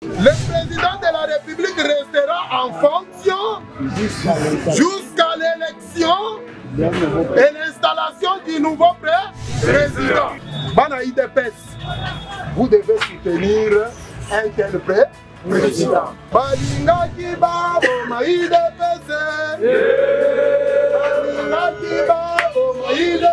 Le président de la République restera en fonction jusqu'à l'élection et l'installation du nouveau président. Bana IDPS, vous devez soutenir un tel président. Balingaki babo ma IDPS. Balingaki babo ma IDPS.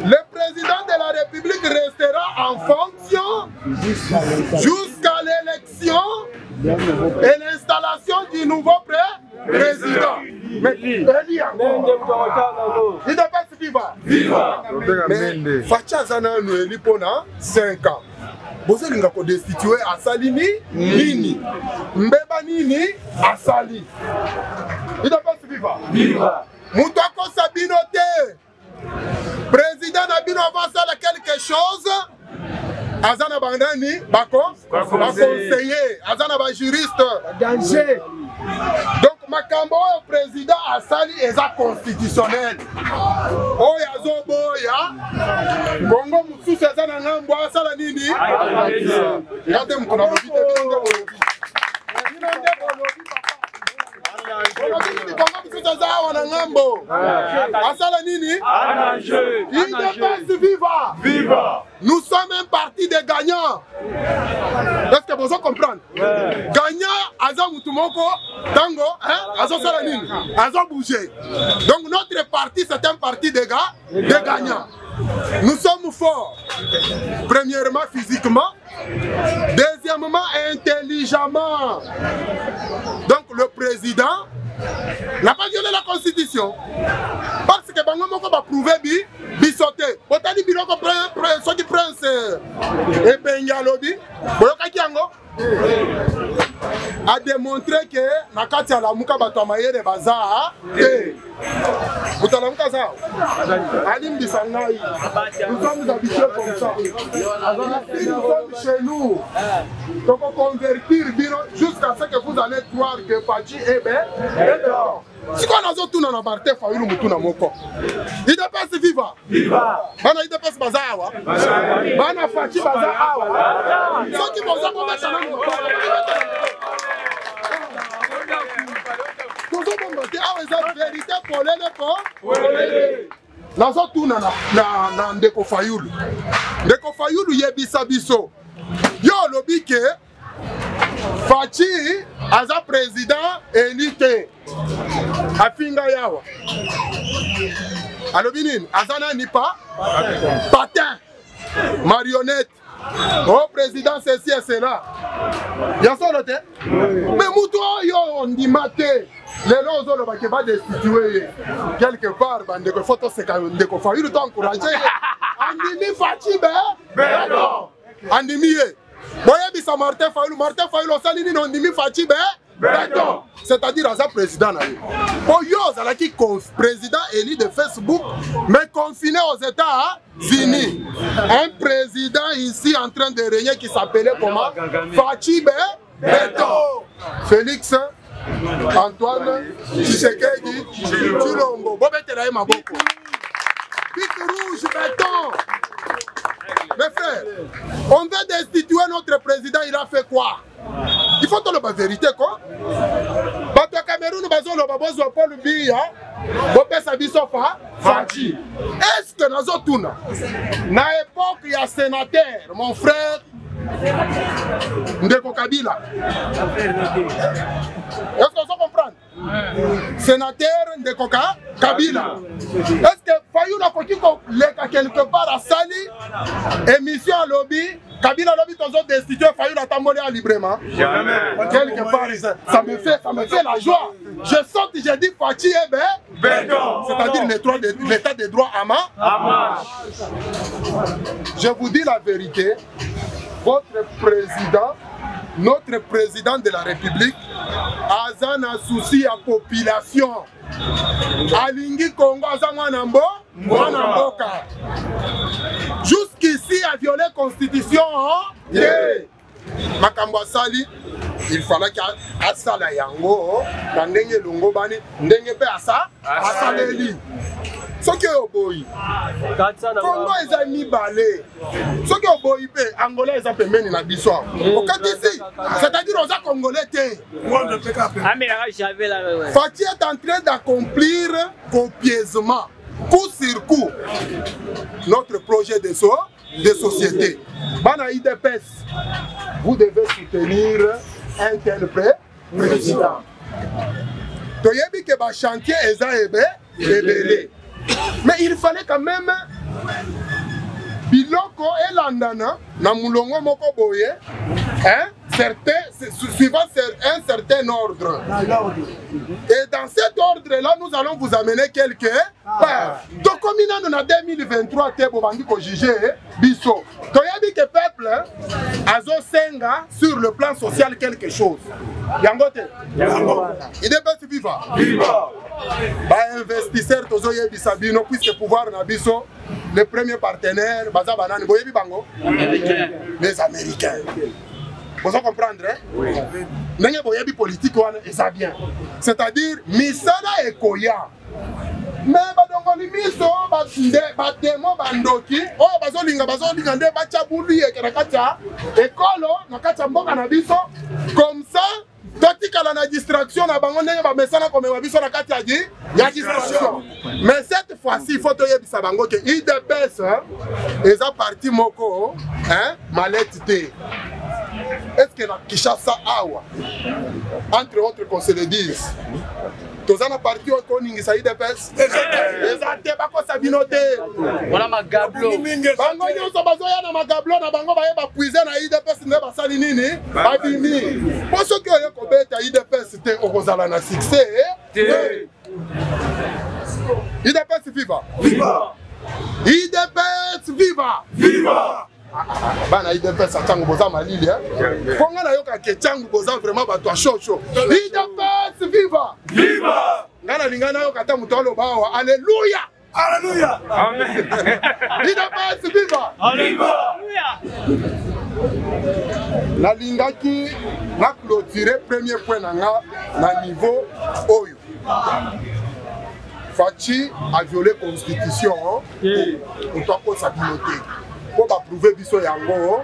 Le président de la République restera en fonction jusqu'à l'élection et l'installation du nouveau président. Mais il mais Facha Zana Noeli Pona 5 ans. Bozo linga ko destituer Asali nini mbeba nini Asali. Il doit pas suivre. Viva. Moutako Sabinote. Président Nabino va faire quelque chose. Azana Bandani, Bako, conseiller, Azana ba juriste, danger. Donc Makambo président Asali est constitutionnel. Oh yazo boya, Congo Moussus Azana Ngambo Asala nini? Regardez mon lobby. Asala nini? IDPS viva! Viva! Nous sommes un parti de gagnants. Est-ce que vous comprenez? Gagnant, Aza Moutoumoko, Tango, Aza Salanini, Aza Bougé. Donc notre parti, c'est un parti de gagnants. Nous sommes forts. Premièrement, physiquement. Deuxièmement, intelligemment. Donc le président n'a pas violé la constitution. Parce que Bangamoko va prouver bisoté. Botani Biloko Soki Prince et Bengalobi, Boyoka Kiango a démontré que Nakati à la Mouka Batamaye de Bazaar, Boutalamuka Zao, Alim Bissangaï, nous sommes habitués comme ça. Nous sommes chez nous. Donc on convertir jusqu'à ce que vous allez croire que Fachi est bien. Si on a tout dans la Martin Fayulu Mutuna Moko. Il dépasse viva. Viva. Bana il dépasse Bazawa. Bana Fachi Bazawa. Ceux qui vont s'apporter ça dans la vérité pour les Nazo tuna na Ndeko Fayulu. Ndeko Fayulu yebisa biso. Yo lobi ke Fachi aza président élite. Afinga yawa. Alobi nini? Azana ni pas patin. Marionnette. Oh président ceci et cela. Bien sûr le thé. Mais mouto yo on dit maté. Les gens ont le va destituer quelque part. Bandeko photo c'est quand même Ndeko Fayulu t'encourager. Andimi Fachi ben non. Andimi Boye bisa Martin Fayulu salini non Andimi Fachi ben non. C'est-à-dire Aza président na yo. Oyo zalaki président élu de Facebook mais confiné aux États-Unis. Un président ici en train de régner qui s'appelait comment? Fachi Beton. Félix Antoine Tshisekedi Tshilombo. Bobetela maboko. Pique rouge béton. Mes frères, on veut destituer notre président, il a fait quoi? Il faut que la vérité quoi. Bato Cameroun bazo lo babozo Paul Biya, bopesa biso Fachi. Est-ce que nazo tuna? Na époque il y a sénateur, mon frère Ndeko Kabila. Est-ce que vous comprenez? Sénateur Ndeko Kabila. Est-ce que Fayulu a pu quelque part à Sali, émission à lobby, Kabila lobby toujours destitué, Fayulu a tambolé librement. Quelque part, ça me fait la joie. Je saute, j'ai dit Fachi est c'est-à-dire l'état des droits à marche. Je vous dis la vérité. Votre président, notre président de la République, Azana souci à population. Alingi Congo Azanganambo, Jusqu'ici a violé la constitution. makambo asali il fallait qu'il asala yango na ndenge longo bani ndenge pe asaleli soki oboyi Congo eza mibale soki oboyi pe Angola eza pembeni na biso okatisi c'est-à-dire oza congolais te Faty est en train d'accomplir copieusement coup sur coup notre projet de société. Bana IDPS, vous devez soutenir un tel président. Toyebi ke ba chantier eza ebele. Mais il fallait quand même biloko elandana na mulongo moko boye, hein? Suivant un certain ordre. Et dans cet ordre-là, nous allons vous amener quelque part. Donc, comme nous en 2023, nous avons jugé Bisso. Donc, il y a dit que le peuple a senga sur le plan social quelque chose. Yangote. Il est bien vivant. Bah, investisseur, puisque pouvoir na Bisso, le premier partenaire, les Américains. Vous comprenez, hein? Oui. N'ayez pas de politique, c'est bien. C'est-à-dire, Misala et Koya. Mais badongoli miso batemo bandoki oh bazolinga nde bachabuli ekrakata ekolo nakata mboka na biso comme ça totikala na distraction na bango ndenge ba mesana komema biso na kati ya distraction. Mais cette fois-ci il faut toyebisa bango ke IDPS eza parti moko hein malette te. Est-ce que na Kinshasa awa entre autres qu'on se le dise tozana parti au koningisa IDPS ezate bako sabinote wana magablo bango nyonso bazoya na magablo na bango baye bapuize na IDPS ne basali nini babimi poso ki oyo kobeta IDPS te okozala na succès IDPS viva viva IDPS viva viva bana IDPS atango boza malili konga na yoka ke tango boza vraiment bato chocho IDPS viva viva ngana lingana yoka ta mutolo bawa alleluia alleluia amen IDPS viva alleluia na lingaki na clôturer premier point na niveau oyo Faty a violé la constitution pour toi pour sa communauté. Pour prouver biso yango.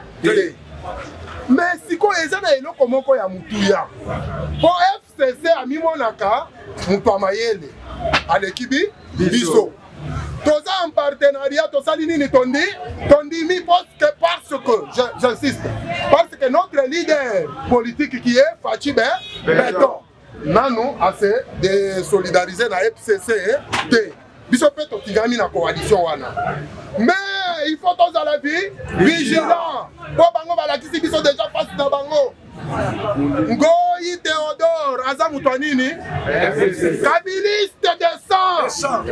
Mais si ko ezana eloko moko ya mutuya. Pour FCC a mimonaka mutu amayele. Alekibi biso. Toza en partenariat tosali nini tondi mi parce que j'insiste parce que notre leader politique qui est Faty Beton. Nano a se désolidariser na FCC te biso pe to tigami na coalition wana mais il faut tous à la vie vigilant po bango balakisi biso déjà face na bango Ngoyi Théodore aza mutu nini kabiliste de sang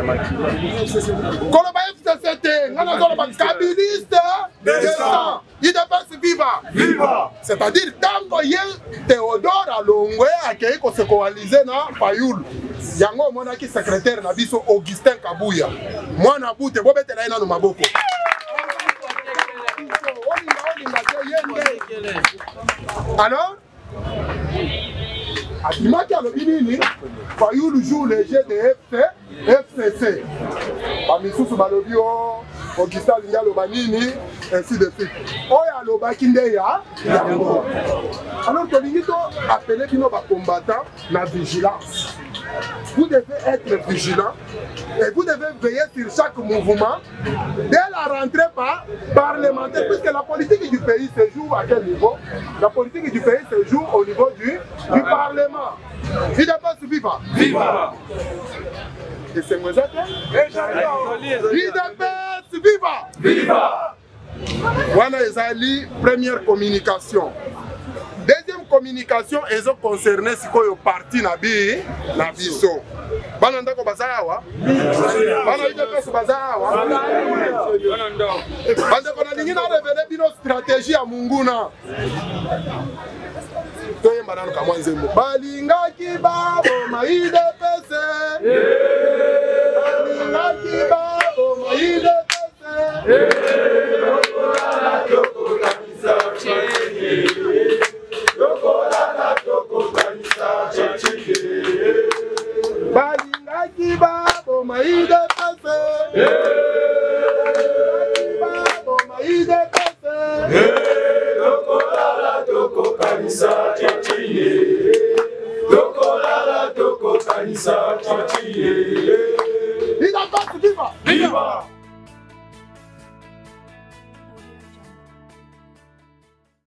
koloba FCC te ngana zoloba kabiliste de sang IDPS viva viva c'est-à-dire tango ye Théodore alongwe akei ko se coaliser na Fayulu yango monaki secrétaire na biso Augustin Kabuya mwana bute bobetela ina no maboko alors Akimaki alobi nini Fayulu joue les jeux de FCC bamisusu balobi o Augustin Linga aloba nini ainsi de suite oyo alobaki nde yango alors tolingi to appeler bino bacombattants na vigilance. Vous devez être vigilant et vous devez veiller sur chaque mouvement dès la rentrée parlementaire, puisque la politique du pays se joue à quel niveau? La politique du pays se joue au niveau du Parlement. IDPS viva! Viva! Et c'est moi ça? IDPS viva! Viva! Voilà ezali première communication. Deuxième communication, ils ont concerné ce qui est parti na biso. Bana ndako bazawa. Bana IDPS bazawa. Bana kona ningi na révéler bino stratégie à Munguna. Toye manano ka mwanzembo. Balingaki babo ma IDPS. Balingaki babo ma IDPS. Viva! Viva!